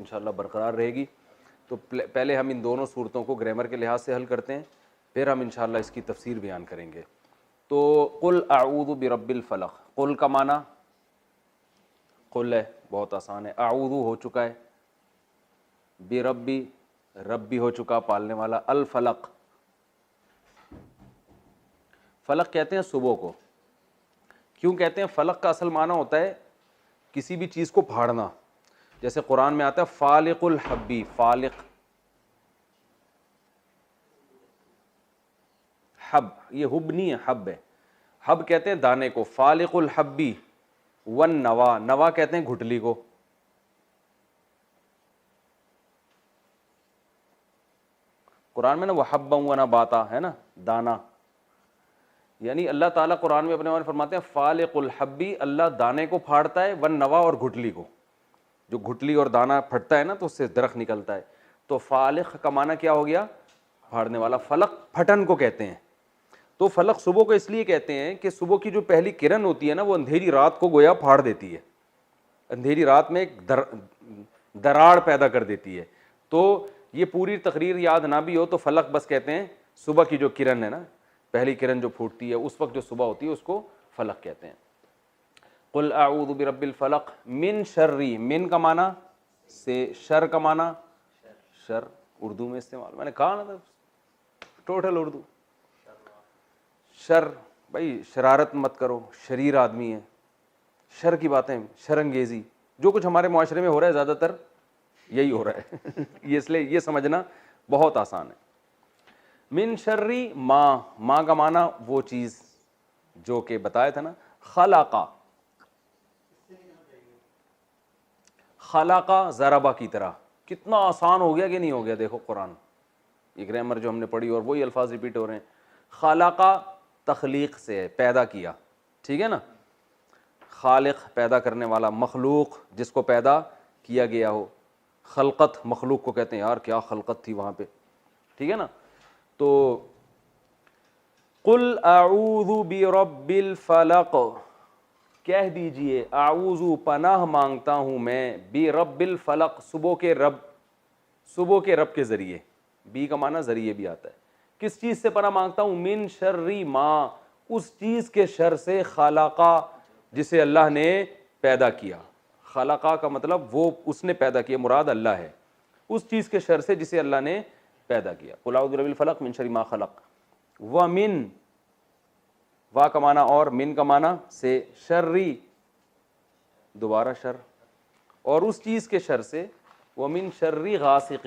انشاءاللہ برقرار رہے گی. تو پہلے ہم ان دونوں صورتوں کو گرامر کے لحاظ سے حل کرتے ہیں, پھر ہم انشاءاللہ اس کی تفسیر بیان کریں گے. تو قل اعوذ برب الفلق, قل کا معنی قل ہے, بہت آسان ہے. اعوذ ہو چکا ہے, بربی ربی ہو چکا پالنے والا, الفلق فلق کہتے ہیں صبح کو. کیوں کہتے ہیں؟ فلق کا اصل معنی ہوتا ہے کسی بھی چیز کو پھاڑنا. جیسے قرآن میں آتا ہے فالق الحبی, فالق حب, یہ حب نہیں ہے, حب ہے. حب کہتے ہیں دانے کو, فالق الحبی. ون نوا, نوا کہتے ہیں گھٹلی کو. قرآن میں نا وہ حبا و نباتا ہے نا, دانا. یعنی اللہ تعالیٰ قرآن میں اپنے بارے میں فرماتے ہیں فالق الحبی, اللہ دانے کو پھاڑتا ہے, ون نوا اور گھٹلی کو. جو گھٹلی اور دانا پھٹتا ہے نا تو اس سے درخت نکلتا ہے. تو فالق کا معنی کیا ہو گیا؟ پھاڑنے والا. فلق پھٹن کو کہتے ہیں. تو فلق صبح کو اس لیے کہتے ہیں کہ صبح کی جو پہلی کرن ہوتی ہے نا وہ اندھیری رات کو گویا پھاڑ دیتی ہے, اندھیری رات میں ایک دراڑ پیدا کر دیتی ہے. تو یہ پوری تقریر یاد نہ بھی ہو تو فلق بس کہتے ہیں صبح کی جو کرن ہے نا, پہلی کرن جو پھوٹتی ہے اس وقت جو صبح ہوتی ہے اس کو فلق کہتے ہیں. قل اعوذ برب الفلق من شرری, من کا معنی سے, شر کا معنی شر اردو میں استعمال, میں نے کہا نا ٹوٹل اردو. شر بھائی شرارت مت کرو, شریر آدمی ہے, شر کی باتیں, شر انگیزی, جو کچھ ہمارے معاشرے میں ہو رہا ہے زیادہ تر یہی ہو رہا ہے. یہ اس لیے یہ سمجھنا بہت آسان ہے. من شرری ما, ما کا معنی وہ چیز جو کہ بتایا تھا نا, خلقا, خلقا ضربا کی طرح. کتنا آسان ہو گیا کہ نہیں ہو گیا؟ دیکھو قرآن, یہ گرامر جو ہم نے پڑھی اور وہی الفاظ ریپیٹ ہو رہے ہیں. خلقا تخلیق سے ہے, پیدا کیا, ٹھیک ہے نا. خالق پیدا کرنے والا, مخلوق جس کو پیدا کیا گیا ہو. خلقت مخلوق کو کہتے ہیں, یار کیا خلقت تھی وہاں پہ, ٹھیک ہے نا. تو قل اعوذ برب الفلق, کہہ دیجئے اعوذ پناہ مانگتا ہوں میں, برب الفلق صبح کے رب, صبح کے رب کے ذریعے. بی کا معنی ذریعے بھی آتا ہے. کس چیز سے پناہ مانگتا ہوں؟ من شر ما, اس چیز کے شر سے, خلقا جسے اللہ نے پیدا کیا. خلقا کا مطلب وہ اس نے پیدا کیا, مراد اللہ ہے. اس چیز کے شر سے جسے اللہ نے پیدا کیا. قل اعوذ برب الفلق من شر ما خلق. ومن, وا کا معنی اور, من کا معنی سے, شرری دوبارہ شر, اور اس چیز کے شر سے, ومن شرری غاسق,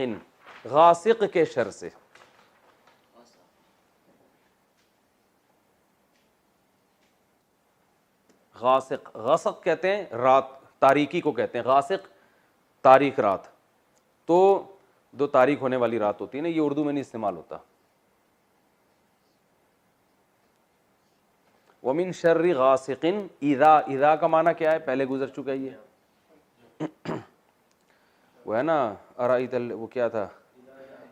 غاسق کے شر سے. غاسق, غسق کہتے ہیں رات, تاریکی کو کہتے ہیں. غاسق تاریک رات, تو دو تاریک ہونے والی رات ہوتی ہے نا, یہ اردو میں نہیں استعمال ہوتا. ومن شر غاسق اذا, اذا کا معنی کیا ہے؟ پہلے گزر چکا ہے یہ, وہ ہے نا ارائیت, وہ کیا تھا,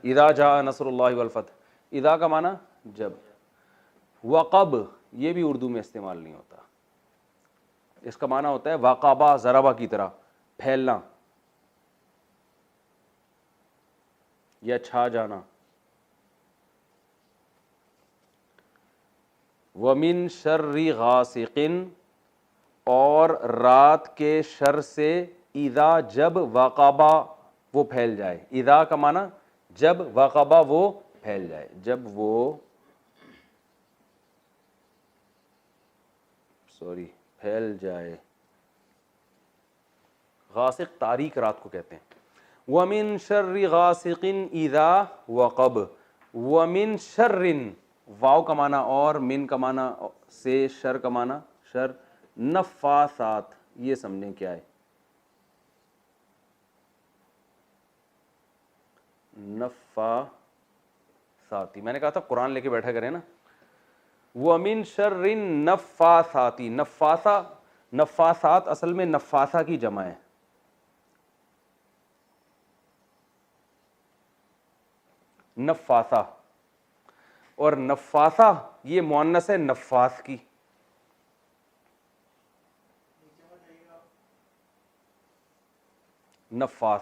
اذا جاء نصر اللہ والفتح. اذا کا معنی جب. وقب یہ بھی اردو میں استعمال نہیں ہوتا, اس کا معنی ہوتا ہے وقبا, ضربا کی طرح پھیلنا یا چھا جانا. ومن شر غاسق, اور رات کے شر سے, اذا جب, وقبا وہ پھیل جائے. اذا کا معنی جب, وقبا وہ پھیل جائے, جب وہ پھیل جائے. غاسق تاریک رات کو کہتے ہیں. ومن شر غاسق اذا وقب. ومن شر, واو کا معنی اور, من کا معنی سے, شر کا معنی شر. نفاثات, یہ سمجھیں کیا ہے, نفاثاتی. میں نے کہا تھا قرآن لے کے بیٹھا کریں نا. ومن شر النفاثات, نفاثا, نفاثات اصل میں نفاثہ کی جمع ہے. نفاثہ, اور نفاثہ یہ مؤنث ہے نفاث کی. نفاث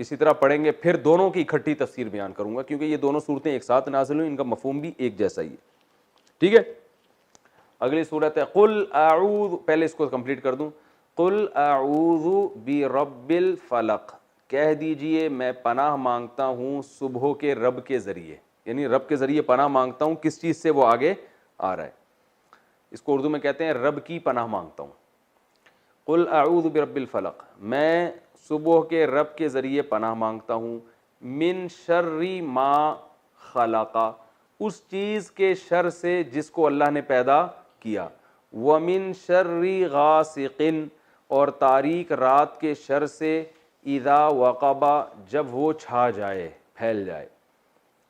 اسی طرح پڑھیں گے پھر دونوں کی اکٹھی تفسیر بیان کروں گا، کیونکہ یہ دونوں صورتیں ایک ساتھ نازل ہوئی، ان کا مفہوم بھی ایک جیسا ہی ہے. ٹھیک ہے. اگلی صورت ہے قل اعوذ، پہلے اس کو کمپلیٹ کر دوں. قل اعوذ برب الفلق، کہہ دیجئے میں پناہ مانگتا ہوں صبح کے رب کے ذریعے، یعنی رب کے ذریعے پناہ مانگتا ہوں. کس چیز سے؟ وہ آگے آ رہا ہے، اس کو اردو میں کہتے ہیں رب کی پناہ مانگتا ہوں. قل اعوذ برب الفلق، میں صبح کے رب کے ذریعے پناہ مانگتا ہوں. من شر ما خلق، اس چیز کے شر سے جس کو اللہ نے پیدا کیا. ومن شر غاسق، اور تاریک رات کے شر سے. اذا وقب، جب وہ چھا جائے، پھیل جائے.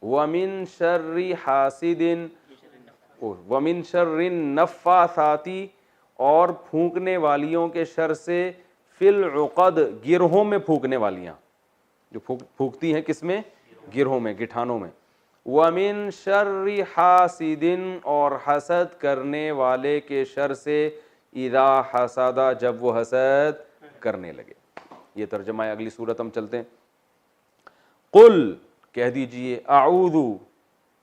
ومن شر حاسد، ومن شر النفاثات، اور پھونکنے والیوں کے شر سے. فی العقد، گرہوں میں پھونکنے والیاں، جو پھونکتی ہیں کس میں؟ گرہوں میں، گٹھانوں میں. ومن شر حاسد، اور حسد کرنے والے کے شر سے. اذا حسد، جب وہ حسد کرنے لگے. یہ ترجمہ ہے. اگلی صورت ہم چلتے ہیں. قل، کہہ دیجئے، اعوذ،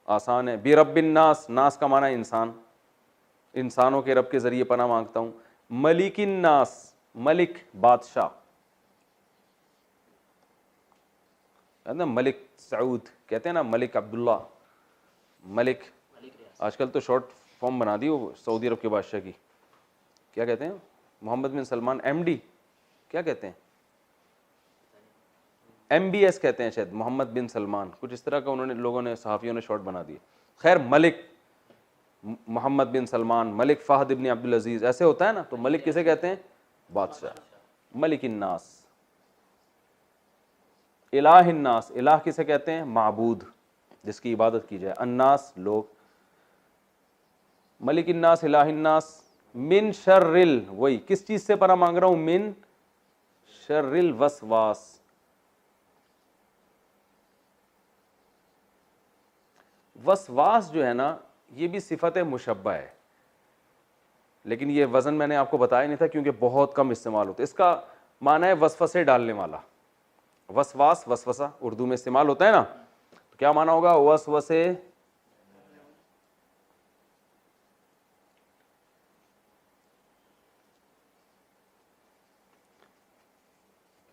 آسان ہے، برب الناس، ناس کا معنی انسان، انسانوں کے رب کے ذریعے پناہ مانگتا ہوں. ملک الناس، ملک بادشاہ، نا ملک سعود کہتے ہیں نا، ملک عبداللہ، ملک. آج کل تو شارٹ فارم بنا دی وہ سعودی عرب کے بادشاہ کی. کیا کہتے ہیں؟ محمد بن سلمان، ایم ڈی، کیا کہتے ہیں؟ ایم بی ایس کہتے ہیں شاید، محمد بن سلمان، کچھ اس طرح کا انہوں نے، لوگوں نے، صحافیوں نے شارٹ بنا دیے. خیر، ملک محمد بن سلمان، ملک فہد ابن عبدالعزیز، ایسے ہوتا ہے نا. تو ملک کسے کہتے ہیں؟ بادشاہ. ملک الناس. الہ الناس، الہ کسے کہتے ہیں؟ معبود، جس کی عبادت کی جائے. الناس، لوگ. ملک الناس، الہ الناس. من شر وہی کس چیز سے پناہ مانگ رہا ہوں؟ من شر الوسواس. وسواس جو ہے نا، یہ بھی صفت مشبہ ہے، لیکن یہ وزن میں نے آپ کو بتایا نہیں تھا کیونکہ بہت کم استعمال ہوتا ہے. اس کا معنی ہے وسوسے ڈالنے والا. وسواس، وسوسہ اردو میں استعمال ہوتا ہے نا، تو کیا معنی ہوگا؟ وسوسے.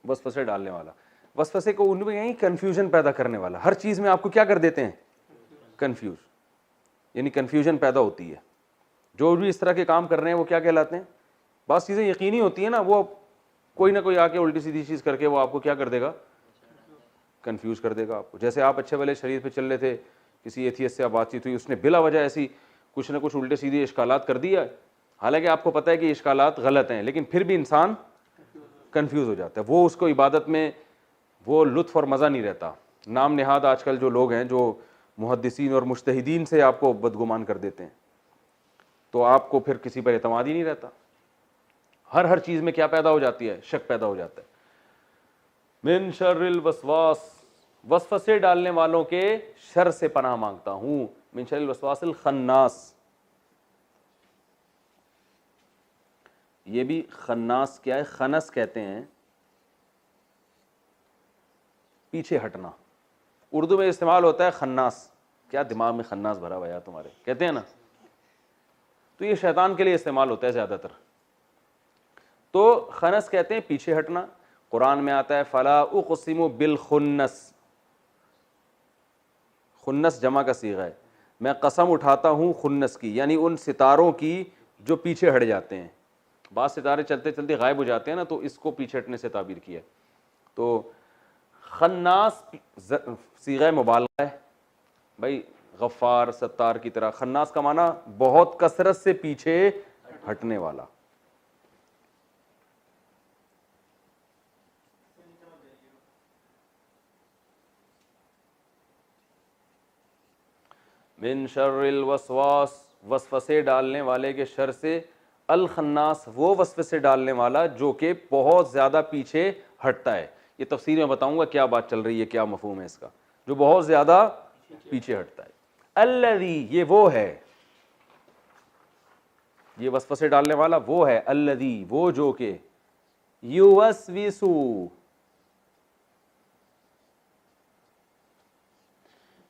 وسوسے ڈالنے والا. وسوسے کو ان میں یہیں کنفیوژن پیدا کرنے والا. ہر چیز میں آپ کو کیا کر دیتے ہیں؟ کنفیوز، یعنی کنفیوژن پیدا ہوتی ہے. جو بھی اس طرح کے کام کر رہے ہیں وہ کیا کہلاتے ہیں؟ بعض چیزیں یقینی ہوتی ہیں نا، وہ کوئی نہ کوئی آ کے الٹی سیدھی چیز کر کے وہ آپ کو کیا کر دے گا؟ کنفیوز کر دے گا آپ کو. جیسے آپ اچھے والے شریر پہ چل رہے تھے، کسی ایتھیسٹ سے آپ بات چیت ہوئی، اس نے بلا وجہ ایسی کچھ نہ کچھ الٹے سیدھے اشکالات کر دیا، حالانکہ آپ کو پتہ ہے کہ اشکالات غلط ہیں، لیکن پھر بھی انسان کنفیوز ہو جاتا ہے. وہ اس کو عبادت میں وہ لطف اور مزہ نہیں رہتا. نام نہاد آج کل جو لوگ ہیں، جو محدثین اور مجتہدین سے آپ کو بدگمان کر دیتے ہیں، تو آپ کو پھر کسی پر اعتماد ہی نہیں رہتا. ہر چیز میں کیا پیدا ہو جاتی ہے؟ شک پیدا ہو جاتا ہے. من شر الوسواس، وسوسے ڈالنے والوں کے شر سے پناہ مانگتا ہوں. من شر الوسواس الخناس. یہ بھی خناس کیا ہے؟ خنس کہتے ہیں پیچھے ہٹنا. اردو میں استعمال ہوتا ہے خناس. کیا دماغ میں خناس بھرا ہوا ہے تمہارے، کہتے ہیں نا، تو یہ شیطان کے لیے استعمال ہوتا ہے زیادہ تر. تو خنس کہتے ہیں پیچھے ہٹنا. قرآن میں آتا ہے فلا اقسم بالخنس، خنس جمع کا صیغہ ہے. میں قسم اٹھاتا ہوں خنس کی، یعنی ان ستاروں کی جو پیچھے ہٹ جاتے ہیں. بعض ستارے چلتے چلتے غائب ہو جاتے ہیں نا، تو اس کو پیچھے ہٹنے سے تعبیر کیا. تو خناس صیغہ مبالغہ ہے بھائی، غفار ستار کی طرح. خناس کا معنی بہت کثرت سے پیچھے ہٹنے والا. من شر الوسواس، وسوسے ڈالنے والے کے شر سے. الخناس، وہ وسوسے ڈالنے والا جو کہ بہت زیادہ پیچھے ہٹتا ہے. یہ تفسیر میں بتاؤں گا کیا بات چل رہی ہے، کیا مفہوم ہے اس کا. جو بہت زیادہ پیچھے ہٹتا ہے. الذی، یہ وہ ہے، یہ وسوسے ڈالنے والا وہ ہے. الذی، وہ جو کہ یوسوسو،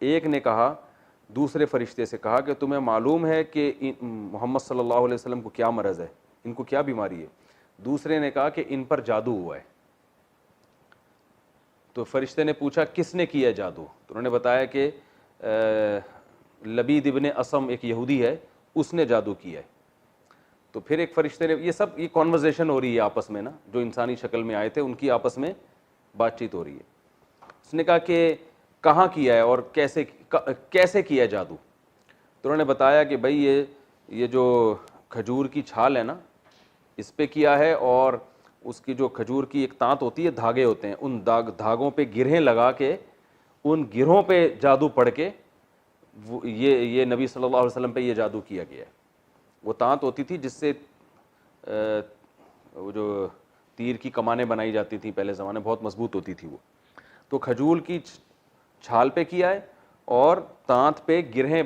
ایک نے کہا دوسرے فرشتے سے کہا کہ تمہیں معلوم ہے کہ محمد صلی اللہ علیہ وسلم کو کیا مرض ہے, ان کو کیا بیماری ہے؟ دوسرے نے کہا کہ ان پر جادو ہوا ہے. تو فرشتے نے پوچھا کس نے کیا جادو؟ تو انہوں نے بتایا کہ لبید ابن اسم ایک یہودی ہے, اس نے جادو کیا ہے. تو پھر ایک فرشتے نے, یہ کانورزیشن ہو رہی ہے آپس میں نا, جو انسانی شکل میں آئے تھے ان کی آپس میں بات چیت ہو رہی ہے. اس نے کہا کہ کہاں کیا ہے اور کیسے کیا ہے جادو؟ تو انہوں نے بتایا کہ بھائی یہ جو کھجور کی چھال ہے نا, اس پہ کیا ہے, اور اس کی جو کھجور کی ایک تانت ہوتی ہے, دھاگے ہوتے ہیں, ان دھاگوں پہ گرہیں لگا کے ان گرہوں پہ جادو پڑھ کے یہ نبی صلی اللہ علیہ وسلم پہ یہ جادو کیا گیا ہے. وہ تانت ہوتی تھی جس سے وہ جو تیر کی کمانیں بنائی جاتی تھیں پہلے زمانے, بہت مضبوط ہوتی تھی وہ. تو کھجور کی چھال پہ کیا ہے اور تانت پہ گرہیں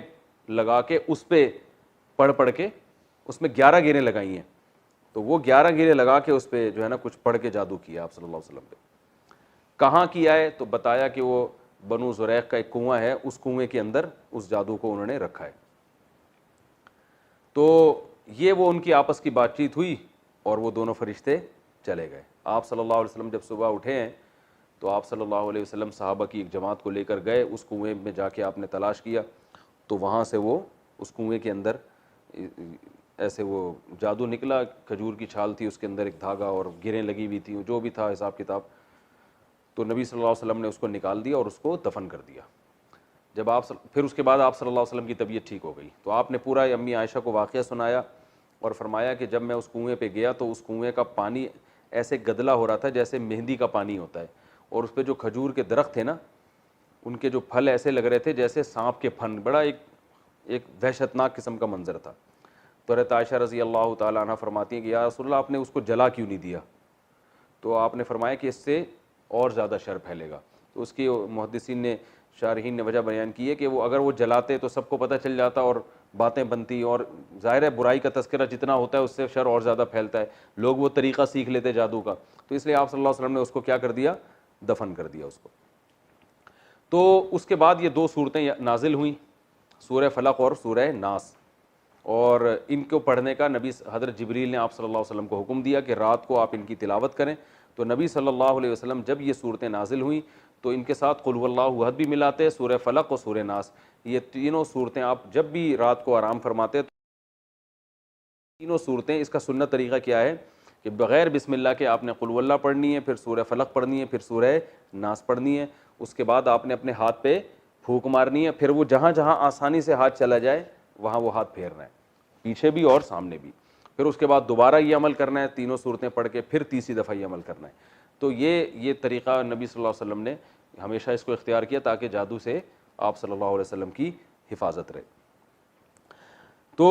لگا کے اس پہ پڑھ کے, اس میں 11 گرہیں لگائی ہیں. تو وہ 11 گرہیں لگا کے اس پہ جو ہے نا کچھ پڑھ کے جادو کیا آپ صلی اللہ علیہ وسلم پہ. کہاں کیا ہے؟ تو بتایا کہ وہ بنو زریق کا ایک کنواں ہے, اس کنویں کے اندر اس جادو کو انہوں نے رکھا ہے. تو یہ وہ ان کی آپس کی بات چیت ہوئی اور وہ دونوں فرشتے چلے گئے. آپ صلی اللہ علیہ وسلم جب صبح اٹھے ہیں تو آپ صلی اللہ علیہ وسلم صحابہ کی ایک جماعت کو لے کر گئے, اس کنویں میں جا کے آپ نے تلاش کیا, تو وہاں سے وہ اس کنویں کے اندر ایسے وہ جادو نکلا. کھجور کی چھال تھی, اس کے اندر ایک دھاگا اور گرہیں لگی ہوئی تھیں, جو بھی تھا حساب کتاب. تو نبی صلی اللہ علیہ وسلم نے اس کو نکال دیا اور اس کو دفن کر دیا. جب پھر اس کے بعد آپ صلی اللہ علیہ وسلم کی طبیعت ٹھیک ہو گئی, تو آپ نے پورا امی عائشہ کو واقعہ سنایا اور فرمایا کہ جب میں اس کنویں پہ گیا تو اس کنویں کا پانی ایسے گدلا ہو رہا تھا جیسے مہندی کا پانی ہوتا ہے, اور اس پہ جو کھجور کے درخت تھے نا, ان کے جو پھل ایسے لگ رہے تھے جیسے سانپ کے پھن, بڑا ایک وحشتناک قسم کا منظر تھا. تو حضرت عائشہ رضی اللہ تعالیٰ عنہ فرماتی ہیں کہ یا رسول اللہ آپ نے اس کو جلا کیوں نہیں دیا؟ تو آپ نے فرمایا کہ اس سے اور زیادہ شر پھیلے گا. تو اس کی محدثین نے, شارحین نے وجہ بیان کی ہے کہ اگر وہ جلاتے تو سب کو پتہ چل جاتا اور باتیں بنتی, اور ظاہر ہے برائی کا تذکرہ جتنا ہوتا ہے اس سے شر اور زیادہ پھیلتا ہے, لوگ وہ طریقہ سیکھ لیتے جادو کا. تو اس لیے آپ صلی اللہ علیہ وسلم نے اس کو کیا کر دیا؟ دفن کر دیا اس کو. تو اس کے بعد یہ 2 صورتیں نازل ہوئیں, سورہ فلق اور سورہ ناس, اور ان کو پڑھنے کا نبی حضرت جبریل نے آپ صلی اللہ علیہ وسلم کو حکم دیا کہ رات کو آپ ان کی تلاوت کریں. تو نبی صلی اللہ علیہ وسلم جب یہ صورتیں نازل ہوئیں تو ان کے ساتھ قل هو اللہ احد بھی ملاتے, سورہ فلق اور سورہ ناس, یہ تینوں صورتیں آپ جب بھی رات کو آرام فرماتے تو تینوں صورتیں, اس کا سنت طریقہ کیا ہے کہ بغیر بسم اللہ کے آپ نے قل هو اللہ پڑھنی ہے, پھر سورہ فلق پڑھنی ہے, پھر سورہ ناس پڑھنی ہے. اس کے بعد آپ نے اپنے ہاتھ پہ پھونک مارنی ہے, پھر وہ جہاں جہاں آسانی سے ہاتھ چلا جائے وہاں وہ ہاتھ پھیرنا ہے, پیچھے بھی اور سامنے بھی. پھر اس کے بعد دوبارہ یہ عمل کرنا ہے, تینوں صورتیں پڑھ کے پھر تیسری دفعہ یہ عمل کرنا ہے. تو یہ طریقہ نبی صلی اللہ علیہ وسلم نے ہمیشہ اس کو اختیار کیا تاکہ جادو سے آپ صلی اللہ علیہ وسلم کی حفاظت رہے. تو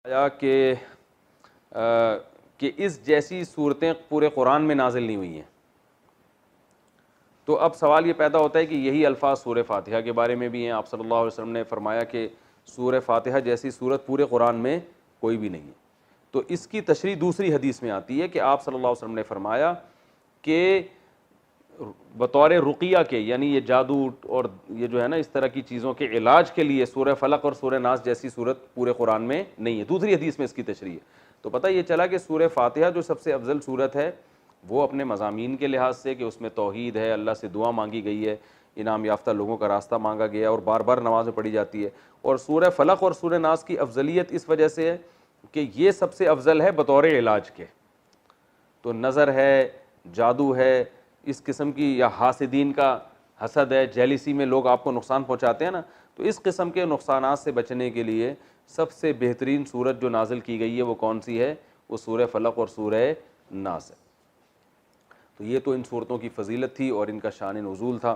آیا کہ اس جیسی صورتیں پورے قرآن میں نازل نہیں ہوئی ہیں. تو اب سوال یہ پیدا ہوتا ہے کہ یہی الفاظ سورہ فاتحہ کے بارے میں بھی ہیں. آپ صلی اللہ علیہ وسلم نے فرمایا کہ سورہ فاتحہ جیسی صورت پورے قرآن میں کوئی بھی نہیں ہے. تو اس کی تشریح دوسری حدیث میں آتی ہے کہ آپ صلی اللہ علیہ وسلم نے فرمایا کہ بطور رقیہ کے, یعنی یہ جادو اور یہ جو ہے نا اس طرح کی چیزوں کے علاج کے لیے سورہ فلق اور سورہ ناس جیسی صورت پورے قرآن میں نہیں ہے. دوسری حدیث میں اس کی تشریح ہے. تو پتہ یہ چلا کہ سورہ فاتحہ جو سب سے افضل صورت ہے وہ اپنے مضامین کے لحاظ سے کہ اس میں توحید ہے, اللہ سے دعا مانگی گئی ہے, انعام یافتہ لوگوں کا راستہ مانگا گیا اور بار بار نمازیں پڑھی جاتی ہے. اور سورہ فلق اور سورہ ناس کی افضلیت اس وجہ سے ہے کہ یہ سب سے افضل ہے بطور علاج کے. تو نظر ہے, جادو ہے, اس قسم کی, یا حاسدین کا حسد ہے, جیلیسی میں لوگ آپ کو نقصان پہنچاتے ہیں نا, تو اس قسم کے نقصانات سے بچنے کے لیے سب سے بہترین صورت جو نازل کی گئی ہے وہ کون سی ہے؟ وہ سورہ فلق اور سورہ ناس ہے. تو یہ تو ان صورتوں کی فضیلت تھی اور ان کا شان نزول تھا.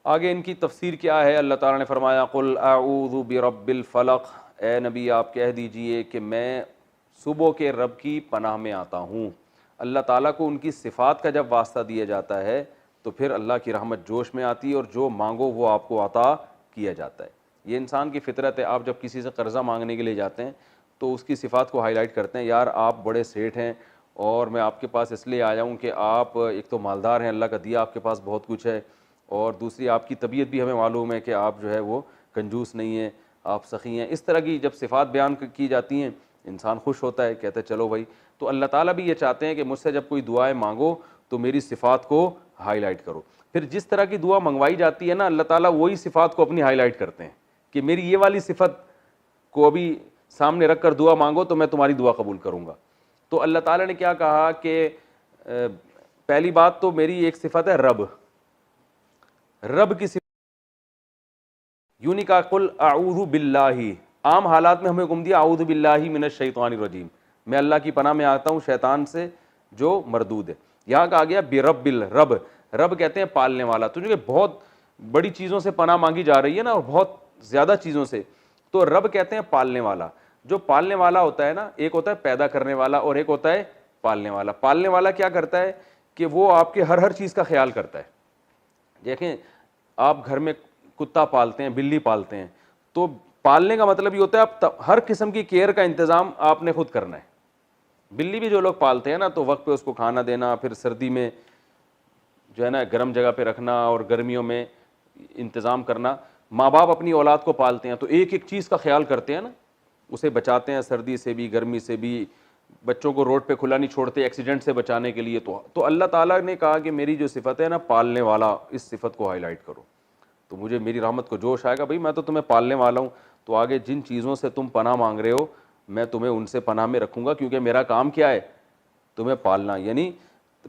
آگے ان کی تفسیر کیا ہے؟ اللہ تعالیٰ نے فرمایا قل اعوذ برب الفلق, اے نبی آپ کہہ دیجئے کہ میں صبح کے رب کی پناہ میں آتا ہوں. اللہ تعالیٰ کو ان کی صفات کا جب واسطہ دیا جاتا ہے تو پھر اللہ کی رحمت جوش میں آتی ہے اور جو مانگو وہ آپ کو عطا کیا جاتا ہے. یہ انسان کی فطرت ہے. آپ جب کسی سے قرضہ مانگنے کے لیے جاتے ہیں تو اس کی صفات کو ہائی لائٹ کرتے ہیں, یار آپ بڑے سیٹھ ہیں اور میں آپ کے پاس اس لیے آیا ہوں کہ آپ ایک تو مالدار ہیں, اللہ کا دیا آپ کے پاس بہت کچھ ہے, اور دوسری آپ کی طبیعت بھی ہمیں معلوم ہے کہ آپ جو ہے وہ کنجوس نہیں ہیں, آپ سخی ہیں. اس طرح کی جب صفات بیان کی جاتی ہیں انسان خوش ہوتا ہے, کہتا ہے چلو بھائی. تو اللہ تعالیٰ بھی یہ چاہتے ہیں کہ مجھ سے جب کوئی دعائیں مانگو تو میری صفات کو ہائی لائٹ کرو. پھر جس طرح کی دعا منگوائی جاتی ہے نا, اللہ تعالیٰ وہی صفات کو اپنی ہائی لائٹ کرتے ہیں کہ میری یہ والی صفت کو ابھی سامنے رکھ کر دعا مانگو تو میں تمہاری دعا قبول کروں گا. تو اللہ تعالیٰ نے کیا کہا کہ پہلی بات تو میری ایک صفت ہے رب, رب کی صفت یوں نہیں کہا قل اعوذ باللہ, عام حالات میں ہمیں حکم دیا اعوذ باللہ من الشیطان الرجیم, میں اللہ کی پناہ میں آتا ہوں شیطان سے جو مردود ہے. یہاں کہا گیا برب الرب, رب کہتے ہیں پالنے والا. تو جو کہ بہت بڑی چیزوں سے پناہ مانگی جا رہی ہے نا, اور بہت زیادہ چیزوں سے, تو رب کہتے ہیں پالنے والا. جو پالنے والا ہوتا ہے نا, ایک ہوتا ہے پیدا کرنے والا اور ایک ہوتا ہے پالنے والا. پالنے والا کیا کرتا ہے کہ وہ آپ کے ہر چیز کا خیال کرتا ہے. دیکھیں آپ گھر میں کتا پالتے ہیں, بلی پالتے ہیں, تو پالنے کا مطلب یہ ہوتا ہے آپ ہر قسم کی کیئر کا انتظام آپ نے خود کرنا ہے. بلی بھی جو لوگ پالتے ہیں نا, تو وقت پہ اس کو کھانا دینا, پھر سردی میں جو ہے نا گرم جگہ پہ رکھنا اور گرمیوں میں انتظام کرنا. ماں باپ اپنی اولاد کو پالتے ہیں تو ایک ایک چیز کا خیال کرتے ہیں نا, اسے بچاتے ہیں سردی سے بھی گرمی سے بھی, بچوں کو روڈ پہ کھلا نہیں چھوڑتے ایکسیڈنٹ سے بچانے کے لیے. تو اللہ تعالیٰ نے کہا کہ میری جو صفت ہے نا پالنے والا, اس صفت کو ہائی لائٹ کرو تو مجھے میری رحمت کو جوش آئے گا. بھائی میں تو تمہیں پالنے والا ہوں, تو آگے جن چیزوں سے تم پناہ مانگ رہے ہو میں تمہیں ان سے پناہ میں رکھوں گا, کیونکہ میرا کام کیا ہے تمہیں پالنا. یعنی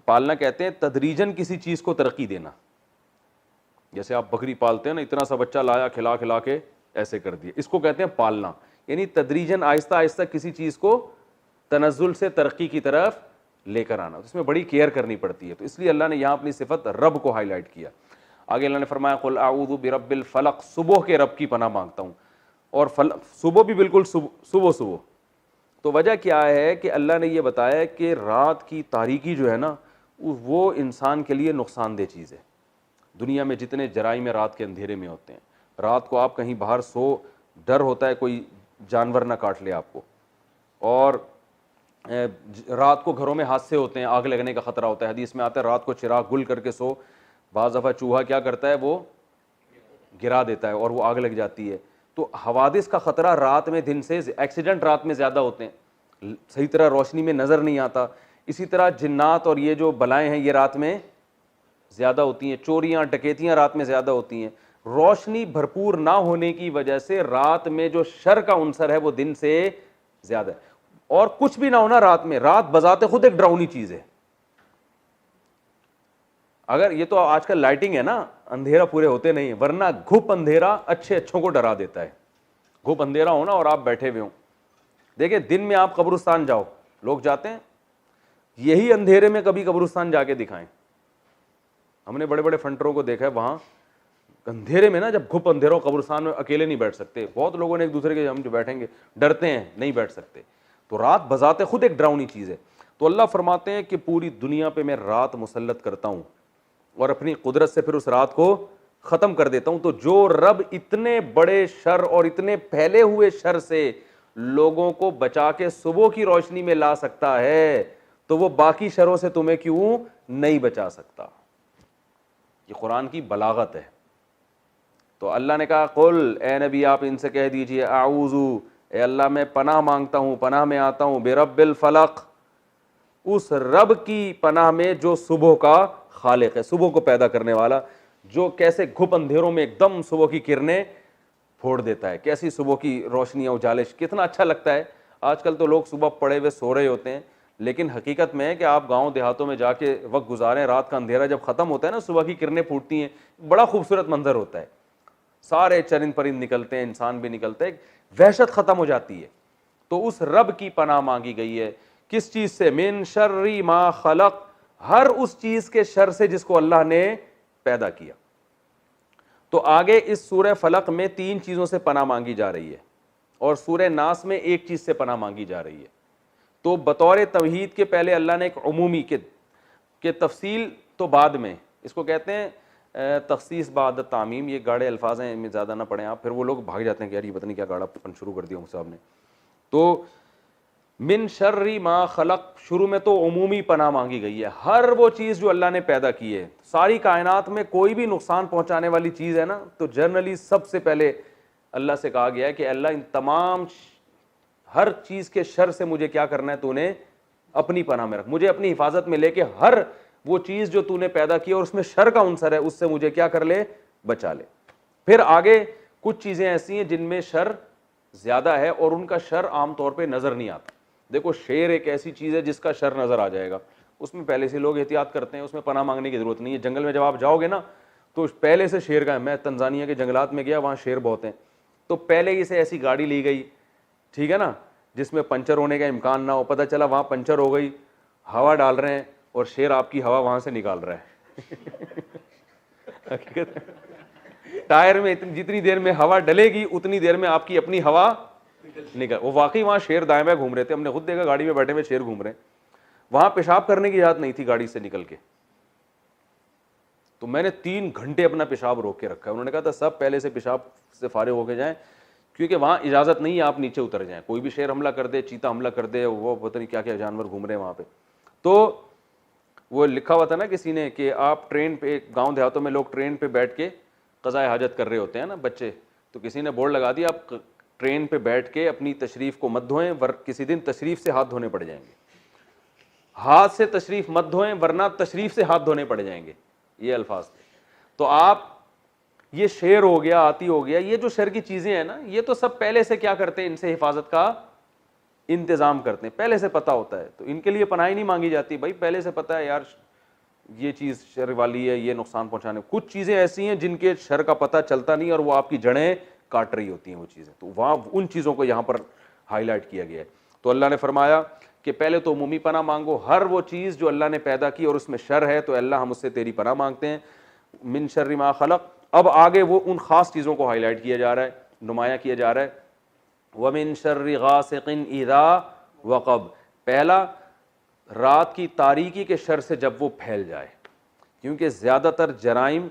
پالنا کہتے ہیں تدریجاً کسی چیز کو ترقی دینا. جیسے آپ بکری پالتے ہیں نا, اتنا سا بچہ لایا کھلا کھلا کے ایسے کر دیا, اس کو کہتے ہیں پالنا. یعنی تدریجاً آہستہ آہستہ کسی چیز کو تنزل سے ترقی کی طرف لے کر آنا, تو اس میں بڑی کیئر کرنی پڑتی ہے. تو اس لیے اللہ نے یہاں اپنی صفت رب کو ہائی لائٹ کیا. آگے اللہ نے فرمایا قل اعوذ برب الفلق, صبح کے رب کی پناہ مانگتا ہوں. اور صبح بھی بالکل صبح. تو وجہ کیا ہے کہ اللہ نے یہ بتایا کہ رات کی تاریکی جو ہے نا وہ انسان کے لیے نقصان دہ چیز ہے. دنیا میں جتنے جرائم رات کے اندھیرے میں ہوتے ہیں, رات کو آپ کہیں باہر سو, ڈر ہوتا ہے کوئی جانور نہ کاٹ لے آپ کو, اور رات کو گھروں میں حادثے ہوتے ہیں, آگ لگنے کا خطرہ ہوتا ہے. حدیث میں آتا ہے رات کو چراغ گل کر کے سو, بعض دفعہ چوہا کیا کرتا ہے وہ گرا دیتا ہے اور وہ آگ لگ جاتی ہے. تو حوادث کا خطرہ رات میں دن سے, ایکسیڈنٹ رات میں زیادہ ہوتے ہیں, صحیح طرح روشنی میں نظر نہیں آتا. اسی طرح جنات اور یہ جو بلائیں ہیں یہ رات میں زیادہ ہوتی ہیں, چوریاں ڈکیتیاں رات میں زیادہ ہوتی ہیں. روشنی بھرپور نہ ہونے کی وجہ سے رات میں جو شر کا عنصر ہے وہ دن سے زیادہ ہے. اور کچھ بھی نہ ہونا رات میں, رات بذات خود ایک ڈراؤنی چیز ہے. اگر یہ تو آج کل لائٹنگ ہے نا, اندھیرا پورے ہوتے نہیں, ورنہ گھپ اندھیرا اچھوں کو ڈرا دیتا ہے. گھپ اندھیرا ہونا اور آپ بیٹھے ہوئے ہوں. دیکھیں دن میں آپ قبرستان جاؤ, لوگ جاتے ہیں, یہی اندھیرے میں کبھی قبرستان جا کے دکھائیں. ہم نے بڑے بڑے فنٹروں کو دیکھا ہے, وہاں اندھیرے میں نا جب گھپ اندھیرا ہو قبرستان میں اکیلے نہیں بیٹھ سکتے. بہت لوگوں نے ایک دوسرے کے ہم جو بیٹھیں گے ڈرتے ہیں, نہیں بیٹھ سکتے. تو رات بذات خود ایک ڈراؤنی چیز ہے. تو اللہ فرماتے ہیں کہ پوری دنیا پہ میں رات مسلط کرتا ہوں اور اپنی قدرت سے پھر اس رات کو ختم کر دیتا ہوں. تو جو رب اتنے بڑے شر اور اتنے پھیلے ہوئے شر سے لوگوں کو بچا کے صبح کی روشنی میں لا سکتا ہے, تو وہ باقی شروں سے تمہیں کیوں نہیں بچا سکتا. یہ قرآن کی بلاغت ہے. تو اللہ نے کہا قل, اے نبی آپ ان سے کہہ دیجئے اعوذ, اے اللہ میں پناہ مانگتا ہوں, پناہ میں آتا ہوں, برب الفلق, اس رب کی پناہ میں جو صبح کا خالق ہے, صبح کو پیدا کرنے والا, جو کیسے گھپ اندھیروں میں ایک دم صبح کی کرنیں پھوڑ دیتا ہے, کیسی صبح کی روشنیاں اجالش, کتنا اچھا لگتا ہے. آج کل تو لوگ صبح پڑے ہوئے سو رہے ہوتے ہیں, لیکن حقیقت میں ہے کہ آپ گاؤں دیہاتوں میں جا کے وقت گزاریں, رات کا اندھیرا جب ختم ہوتا ہے نا, صبح کی کرنیں پھوٹتی ہیں, بڑا خوبصورت منظر ہوتا ہے. سارے چرند پرند نکلتے ہیں, انسان بھی نکلتے ہیں, وحشت ختم ہو جاتی ہے. تو اس رب کی پناہ مانگی گئی ہے کس چیز سے, من شر ما خلق, ہر اس چیز کے شر سے جس کو اللہ نے پیدا کیا. تو آگے اس سورہ فلق میں 3 چیزوں سے پناہ مانگی جا رہی ہے, اور سورہ ناس میں ایک چیز سے پناہ مانگی جا رہی ہے. تو بطور توحید کے پہلے اللہ نے ایک عمومی کہ تفصیل تو بعد میں, اس کو کہتے ہیں تخصیص بعد تعمیم. یہ گاڑے الفاظ ہیں, میں زیادہ نہ پڑھیں آپ, پھر وہ لوگ بھاگ جاتے ہیں کہ یار یہ پتہ نہیں کیا گاڑا پن شروع کر دیا صاحب نے. تو من شر ما خلق، شروع میں تو عمومی پناہ مانگی گئی ہے، ہر وہ چیز جو اللہ نے پیدا کی ہے، ساری کائنات میں کوئی بھی نقصان پہنچانے والی چیز ہے نا، تو جنرلی سب سے پہلے اللہ سے کہا گیا ہے کہ اللہ ان تمام ہر چیز کے شر سے مجھے کیا کرنا ہے، تو نے اپنی پناہ میں رکھ، مجھے اپنی حفاظت میں لے کے ہر وہ چیز جو تو نے پیدا کی اور اس میں شر کا عنصر ہے، اس سے مجھے کیا کر لے، بچا لے۔ پھر آگے کچھ چیزیں ایسی ہیں جن میں شر زیادہ ہے اور ان کا شر عام طور پہ نظر نہیں آتا۔ دیکھو شیر ایک ایسی چیز ہے جس کا شر نظر آ جائے گا، اس میں پہلے سے لوگ احتیاط کرتے ہیں، اس میں پناہ مانگنے کی ضرورت نہیں ہے۔ جنگل میں جب آپ جاؤ گے نا تو پہلے سے شیر کا ہے، میں تنزانیہ کے جنگلات میں گیا، وہاں شیر بہت ہیں، تو پہلے ہی سے ایسی گاڑی لی گئی، ٹھیک ہے نا، جس میں پنچر ہونے کا امکان نہ ہو، پتہ چلا وہاں پنچر ہو گئی، ہوا ڈال رہے ہیں اور شیر آپ کی ہوا وہاں سے نکال رہا ہے۔ حقیقت ٹائر میں جتنی دیر میں ہوا ڈلے گی اتنی دیر میں آپ کی اپنی ہوا نکل، وہ واقعی وہاں شیر دائیں بائیں گھوم رہے تھے، ہم نے خود دیکھا گاڑی میں بیٹھے ہوئے شیر گھوم رہے ہیں، وہاں پیشاب کرنے کی اجازت نہیں تھی گاڑی سے نکل کے، تو میں نے 3 گھنٹے اپنا پیشاب روک کے رکھا ہے۔ انہوں نے کہا تھا سب پہلے سے پیشاب سے فارغ ہو کے جائیں، کیونکہ وہاں اجازت نہیں ہے آپ نیچے اتر جائیں، کوئی بھی شیر حملہ کر دے، چیتا حملہ کر دے، وہ پتہ نہیں کیا کیا جانور گھوم رہے ہیں وہاں پہ۔ تو وہ لکھا ہوا تھا نا کسی نے کہ آپ ٹرین پہ، گاؤں دیہاتوں میں لوگ ٹرین پہ بیٹھ کے قضائے حاجت کر رہے ہوتے ہیں نا بچے، تو کسی نے بورڈ لگا دیا آپ ٹرین پہ بیٹھ کے اپنی تشریف کو مت دھوئیں، کسی دن تشریف سے ہاتھ دھونے پڑ جائیں گے، ہاتھ سے تشریف مت دھوئیں ورنہ تشریف سے ہاتھ دھونے پڑ جائیں گے، یہ الفاظ تھے۔ تو آپ یہ شیر ہو گیا، آتی ہو گیا، یہ جو شر کی چیزیں ہیں نا، یہ تو سب پہلے سے کیا کرتے ہیں، ان سے حفاظت کا انتظام کرتے ہیں، پہلے سے پتہ ہوتا ہے، تو ان کے لیے پناہ ہی نہیں مانگی جاتی، بھائی پہلے سے پتہ ہے یار یہ چیز شر والی ہے، یہ نقصان پہنچانے۔ کچھ چیزیں ایسی ہیں جن کے شر کا پتہ چلتا نہیں اور وہ آپ کی جڑیں کاٹ رہی ہوتی ہیں وہ چیزیں، تو وہاں ان چیزوں کو یہاں پر ہائی لائٹ کیا گیا ہے۔ تو اللہ نے فرمایا کہ پہلے تو عمومی پناہ مانگو، ہر وہ چیز جو اللہ نے پیدا کی اور اس میں شر ہے تو اللہ ہم اس سے تیری پناہ مانگتے ہیں، من شر ما خلق۔ اب آگے وہ ان خاص چیزوں کو ہائی لائٹ کیا جا رہا ہے، نمایاں کیا جا رہا ہے، وَمِن شَرِّ غَاسِقٍ إِذَا وَقَبَ، پہلا رات کی تاریکی کے شر سے جب وہ پھیل جائے، کیونکہ زیادہ تر جرائم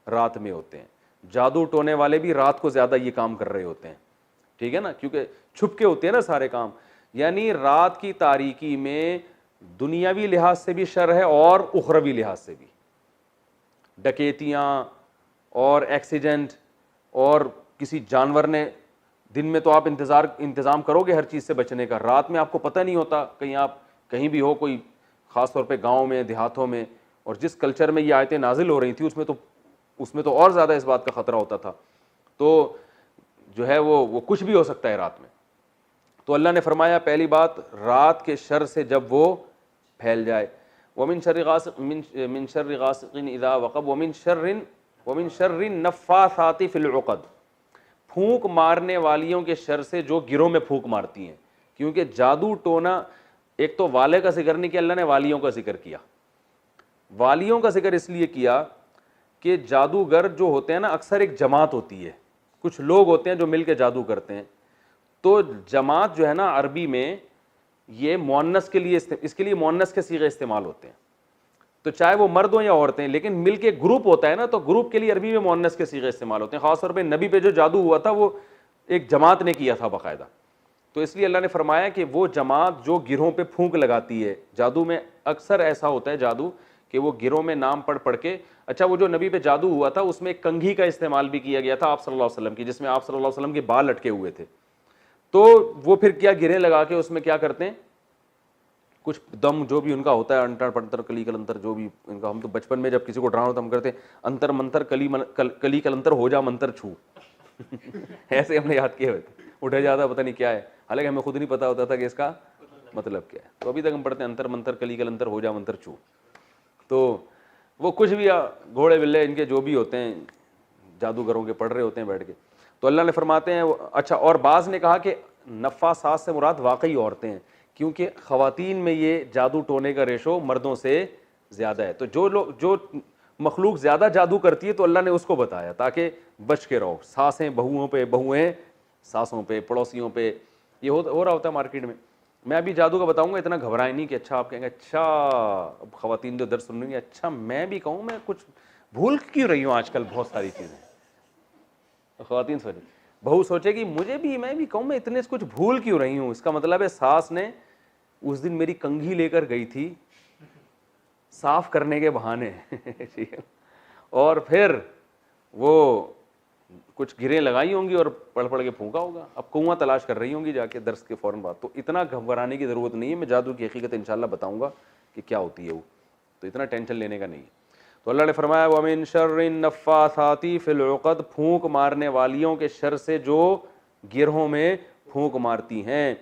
رات میں ہوتے ہیں، جادو ٹونے والے بھی رات کو زیادہ یہ کام کر رہے ہوتے ہیں، ٹھیک ہے نا، کیونکہ چھپ کے ہوتے ہیں نا سارے کام، یعنی رات کی تاریکی میں دنیاوی لحاظ سے بھی شر ہے اور اخروی لحاظ سے بھی، ڈکیتیاں اور ایکسیڈنٹ، اور کسی جانور نے، دن میں تو آپ انتظام کرو گے ہر چیز سے بچنے کا، رات میں آپ کو پتہ نہیں ہوتا، کہیں آپ کہیں بھی ہو، کوئی خاص طور پہ گاؤں میں دیہاتوں میں، اور جس کلچر میں یہ آیتیں نازل ہو رہی تھیں اس میں تو اور زیادہ اس بات کا خطرہ ہوتا تھا، تو جو ہے وہ کچھ بھی ہو سکتا ہے رات میں۔ تو اللہ نے فرمایا پہلی بات رات کے شر سے جب وہ پھیل جائے، وَمِن شَرِّ غَاسِقٍ إِذَا وَقَبَ وَمِن شَرِّ النَّفَّاثَاتِ فِي الْعُقَدِ، پھونک مارنے والیوں کے شر سے جو گروہ میں پھونک مارتی ہیں، کیونکہ جادو ٹونا، ایک تو والے کا ذکر نہیں کیا اللہ نے، والیوں کا ذکر کیا۔ والیوں کا ذکر اس لیے کیا کہ جادوگر جو ہوتے ہیں نا اکثر ایک جماعت ہوتی ہے، کچھ لوگ ہوتے ہیں جو مل کے جادو کرتے ہیں، تو جماعت جو ہے نا عربی میں یہ مؤنث کے لیے، اس کے لیے مؤنث کے صیغے استعمال ہوتے ہیں، تو چاہے وہ مرد ہوں یا عورتیں، لیکن مل کے گروپ ہوتا ہے نا، تو گروپ کے لیے عربی میں مؤنث کے صیغے استعمال ہوتے ہیں۔ خاص طور پہ نبی پہ جو جادو ہوا تھا وہ ایک جماعت نے کیا تھا باقاعدہ، تو اس لیے اللہ نے فرمایا کہ وہ جماعت جو گروہوں پہ پھونک لگاتی ہے، جادو میں اکثر ایسا ہوتا ہے جادو کہ وہ گروہ میں نام پڑھ کے، اچھا وہ جو نبی پہ جادو ہوا تھا اس میں ایک کنگھی کا استعمال بھی کیا گیا تھا آپ صلی اللہ علیہ وسلم کی، جس میں آپ صلی اللہ علیہ وسلم کے بال لٹکے ہوئے تھے، تو وہ پھر کیا گرے لگا کے اس میں کیا کرتے ہیں، کچھ دم جو بھی ان کا ہوتا ہے، انتر پنتر کلی کلنتر جو بھی ان کا، ہم تو بچپن میں جب کسی کو ڈرانا ہوتا ہم کرتے ہیں انتر منتر کلی کلنتر ہو جا منتر چھو ایسے ہم نے یاد کیے ہوئے تھے، اٹھے جاتا پتہ نہیں کیا ہے، حالانکہ ہمیں خود نہیں پتا ہوتا تھا کہ اس کا مطلب کیا ہے، تو ابھی تک ہم پڑھتے ہیں انتر منتر کلی کلنتر ہو جا منتر چھو، تو وہ کچھ بھی گھوڑے بلے ان کے جو بھی ہوتے ہیں جادوگروں کے پڑھ رہے ہوتے ہیں بیٹھ کے، تو اللہ نے فرماتے ہیں اچھا، اور بعض نے کہا کہ نفاسات سے مراد واقعی عورتیں ہیں، کیونکہ خواتین میں یہ جادو ٹونے کا ریشو مردوں سے زیادہ ہے، تو جو مخلوق زیادہ جادو کرتی ہے تو اللہ نے اس کو بتایا تاکہ بچ کے رہو، ساسیں بہوؤں پہ، بہویں ساسوں پہ، پڑوسیوں پہ، یہ ہو رہا ہوتا ہے مارکیٹ میں۔ میں ابھی جادو کا بتاؤں گا، اتنا گھبرائیں نہیں کہ اچھا آپ کہیں گے اچھا اب خواتین جو درس سن رہی ہیں، اچھا میں بھی کہوں، میں کچھ بھول کیوں رہی ہوں آج کل بہت ساری چیزیں، خواتین سوری بہو سوچے گی مجھے بھی, میں بھی کہوں میں اتنے کچھ بھول کیوں رہی ہوں, اس کا مطلب ہے ساس نے اس دن میری کنگھی لے کر گئی تھی صاف کرنے کے بہانے اور پھر وہ کچھ گریں لگائی ہوں گی اور پڑھ پڑھ کے پھونکا ہوگا, اب کنواں تلاش کر رہی ہوں گی جا کے درس کے فوراً بعد. تو اتنا گھبرانے کی ضرورت نہیں ہے, میں جادو کی حقیقت انشاءاللہ بتاؤں گا کہ کیا ہوتی ہے وہ, تو اتنا ٹینشن لینے کا نہیں ہے. تو اللہ نے فرمایا وَمِن شَرِّ النَّفَّاثَاتِ فِي الْعُقَدِ, پھونک مارنے والیوں کے شر سے جو گرہوں میں پھونک مارتی ہیں,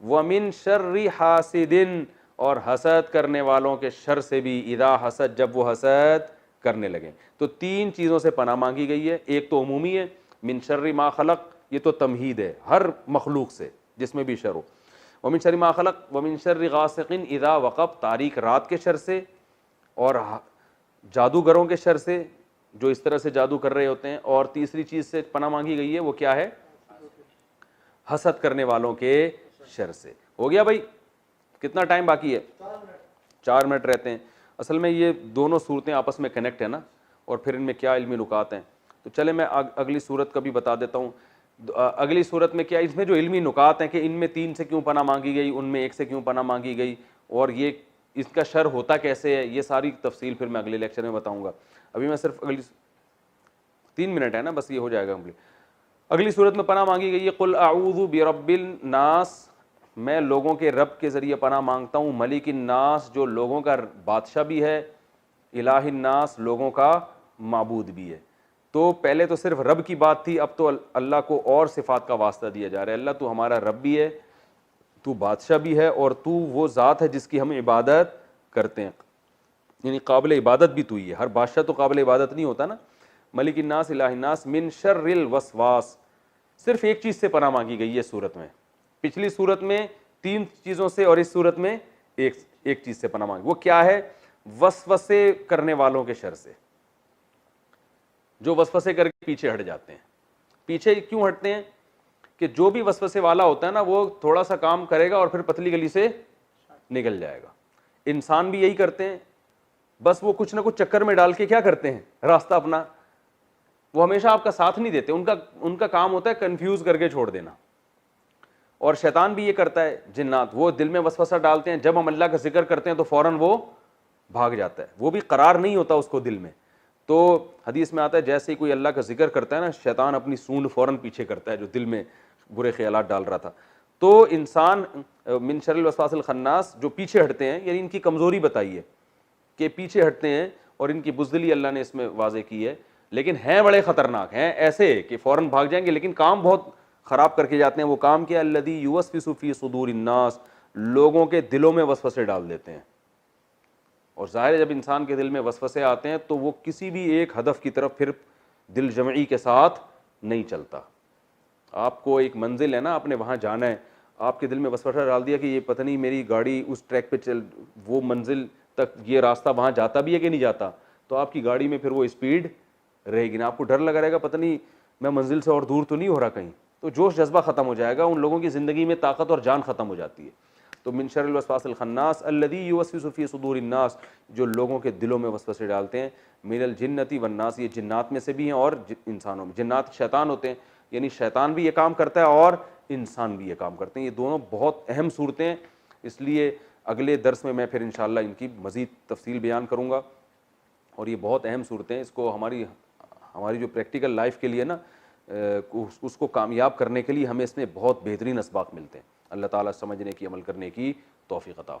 وَمِن شَرِّ حَاسِدٍ, اور حسد کرنے والوں کے شر سے بھی, اذا حسد, جب وہ حسد کرنے لگیں. تو تین چیزوں سے پناہ مانگی گئی ہے, ایک تو عمومی ہے من شر ما خلق, یہ تو تمہید ہے ہر مخلوق سے جس میں بھی شر ہو, ومن شر ما خلق ومن شر غاسق اذا وقب, تاریک رات کے شر سے اور جادوگروں کے شر سے جو اس طرح سے جادو کر رہے ہوتے ہیں, اور تیسری چیز سے پناہ مانگی گئی ہے وہ کیا ہے, حسد کرنے والوں کے شر سے. ہو گیا بھائی, کتنا ٹائم باقی ہے, 4 منٹ رہتے ہیں. اصل میں یہ دونوں صورتیں آپس میں کنیکٹ ہیں نا, اور پھر ان میں کیا علمی نکات ہیں, تو چلے میں اگلی صورت کا بھی بتا دیتا ہوں. اگلی صورت میں کیا, اس میں جو علمی نکات ہیں کہ ان میں 3 سے کیوں پناہ مانگی گئی, ان میں 1 سے کیوں پناہ مانگی گئی, اور یہ اس کا شر ہوتا کیسے ہے, یہ ساری تفصیل پھر میں اگلے لیکچر میں بتاؤں گا. ابھی میں صرف 3 منٹ ہے نا بس, یہ ہو جائے گا کمپلیٹ. اگلی صورت میں پناہ مانگی گئی ہے قل اعوذ برب الناس, میں لوگوں کے رب کے ذریعے پناہ مانگتا ہوں, ملک الناس, جو لوگوں کا بادشاہ بھی ہے, الہ الناس, لوگوں کا معبود بھی ہے. تو پہلے تو صرف رب کی بات تھی, اب تو اللہ کو اور صفات کا واسطہ دیا جا رہا ہے. اللہ تو ہمارا رب بھی ہے, تو بادشاہ بھی ہے, اور تو وہ ذات ہے جس کی ہم عبادت کرتے ہیں, یعنی قابل عبادت بھی تو ہی ہے. ہر بادشاہ تو قابل عبادت نہیں ہوتا نا. ملک الناس الہ الناس من شر الوسواس, صرف ایک چیز سے پناہ مانگی گئی ہے صورت میں. پچھلی صورت میں 3 چیزوں سے, اور اس صورت میں ایک چیز سے پناہ مانگی. وہ کیا ہے, وسوسے کرنے والوں کے شر سے, جو وسوسے کر کے پیچھے ہٹ جاتے ہیں. پیچھے کیوں ہٹتے ہیں, کہ جو بھی وسوسے والا ہوتا ہے نا وہ تھوڑا سا کام کرے گا اور پھر پتلی گلی سے نکل جائے گا. انسان بھی یہی کرتے ہیں, بس وہ کچھ نہ کچھ چکر میں ڈال کے کیا کرتے ہیں, راستہ اپنا, وہ ہمیشہ آپ کا ساتھ نہیں دیتے. ان کا کام ہوتا ہے کنفیوز کر کے چھوڑ دینا. اور شیطان بھی یہ کرتا ہے, جنات, وہ دل میں وسوسہ ڈالتے ہیں, جب ہم اللہ کا ذکر کرتے ہیں تو فوراً وہ بھاگ جاتا ہے, وہ بھی قرار نہیں ہوتا اس کو دل میں. تو حدیث میں آتا ہے جیسے ہی کوئی اللہ کا ذکر کرتا ہے نا, شیطان اپنی سونڈ فوراً پیچھے کرتا ہے جو دل میں برے خیالات ڈال رہا تھا. تو انسان من شر الوسواس الخناس, جو پیچھے ہٹتے ہیں, یعنی ان کی کمزوری بتائی ہے کہ پیچھے ہٹتے ہیں, اور ان کی بزدلی اللہ نے اس میں واضح کی ہے. لیکن ہیں بڑے خطرناک, ہیں ایسے کہ فوراً بھاگ جائیں گے لیکن کام بہت خراب کر کے جاتے ہیں. وہ کام کیا, الذی یوسوس فی صدور الناس, لوگوں کے دلوں میں وسوسے ڈال دیتے ہیں. اور ظاہر ہے جب انسان کے دل میں وسوسے آتے ہیں تو وہ کسی بھی ایک ہدف کی طرف پھر دل جمعی کے ساتھ نہیں چلتا. آپ کو ایک منزل ہے نا, آپ نے وہاں جانا ہے, آپ کے دل میں وسوسہ ڈال دیا کہ یہ پتہ نہیں میری گاڑی اس ٹریک پہ چل, وہ منزل تک یہ راستہ وہاں جاتا بھی ہے کہ نہیں جاتا, تو آپ کی گاڑی میں پھر وہ اسپیڈ رہے گی نا. آپ کو ڈر لگا رہے گا پتہ نہیں میں منزل سے اور دور تو نہیں ہو رہا کہیں, تو جوش جذبہ ختم ہو جائے گا. ان لوگوں کی زندگی میں طاقت اور جان ختم ہو جاتی ہے. تو من شر الوسواس الخناس الذی یوسوس فی صدور الناس, جو لوگوں کے دلوں میں وسوسے ڈالتے ہیں, من الجنۃ والناس, یہ جنات میں سے بھی ہیں اور انسانوں میں. جنات شیطان ہوتے ہیں, یعنی شیطان بھی یہ کام کرتا ہے اور انسان بھی یہ کام کرتے ہیں. یہ دونوں بہت اہم صورتیں ہیں, اس لیے اگلے درس میں پھر انشاءاللہ ان کی مزید تفصیل بیان کروں گا. اور یہ بہت اہم صورتیں ہیں, اس کو ہماری جو پریکٹیکل لائف کے لیے نا, اس کو کامیاب کرنے کے لیے ہمیں اس میں بہت بہترین اسباق ملتے ہیں. اللہ تعالیٰ سمجھنے کی, عمل کرنے کی توفیق عطا